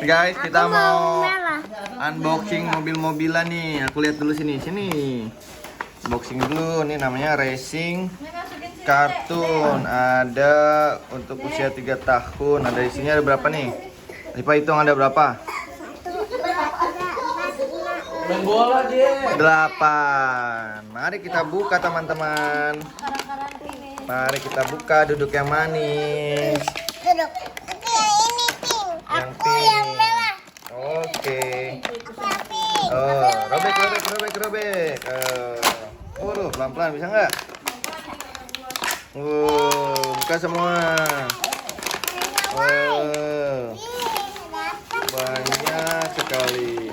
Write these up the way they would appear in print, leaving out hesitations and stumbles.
Guys, kita Aku mau merah. unboxing mobil-mobilan nih. Aku lihat dulu sini. Unboxing dulu. Nih namanya Racing Kartun. Ada untuk usia 3 tahun. Ada isinya ada berapa nih? Lipa hitung ada berapa? 8. Mari kita buka teman-teman. Mari kita buka. Duduk yang manis. Duduk. Oke, ini pink. Yang Aku pink. yang merah. Oke. Aku yang pink. Oh, robek. Pelan-pelan bisa nggak? Buka semua. Banyak sekali.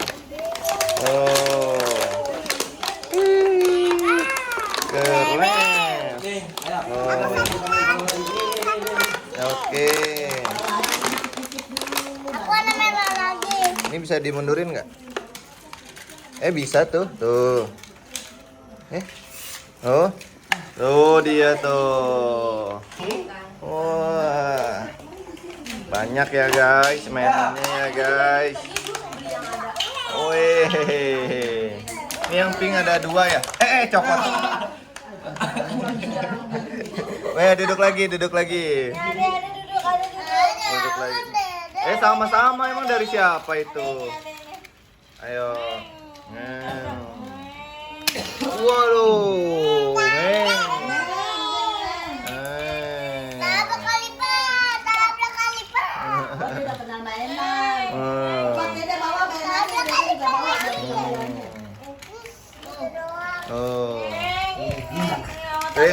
Keren. Oke. Aku warna merah lagi. Ini bisa dimundurin nggak? Bisa tuh. Tuh dia tuh. Wah. Banyak ya guys mainannya ya guys. Wih. Ini yang pink ada 2 ya? Copot. Duduk lagi. Duduk lagi. Duduk lagi. Sama-sama emang dari siapa itu? Ayo. Waduh.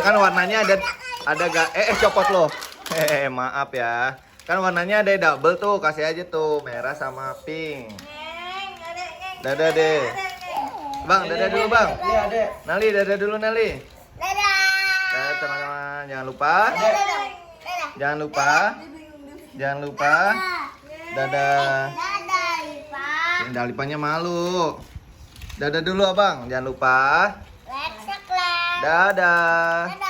Kan warnanya ada gak? Copot loh. Maaf ya. Kan warnanya ada double tuh, kasih aja tuh merah sama pink. Dadah deh. Bang, dadah dulu bang. Iya, Dek. Nali, dadah dulu Nali. Dadah. Dadah teman-teman, jangan lupa. Dadah. Jangan lupa. Dadah. Dadah, Lipa. Dalipanya malu. Dadah dulu abang, jangan lupa. Let's go. Dadah.